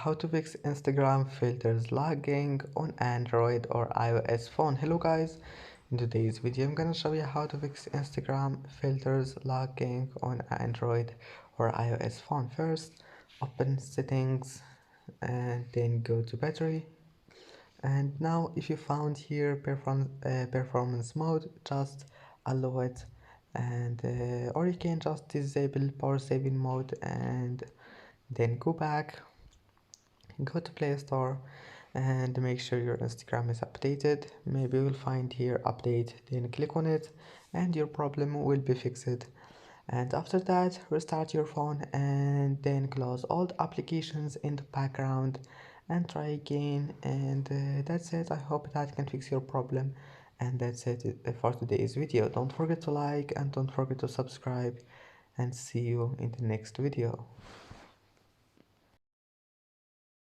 how to fix Instagram filters lagging on Android or iOS phone. Hello guys, in today's video I'm gonna show you how to fix Instagram filters lagging on Android or iOS phone. First, open settings and then go to battery. And now if you found here performance mode, just allow it, and or you can just disable power saving mode and then go back, go to Play Store and make sure your Instagram is updated. Maybe you'll find here update, then click on it and your problem will be fixed. And after that, restart your phone and then close all the applications in the background and try again. And that's it. I hope that can fix your problem. And that's it for today's video. Don't forget to like and don't forget to subscribe, and see you in the next video.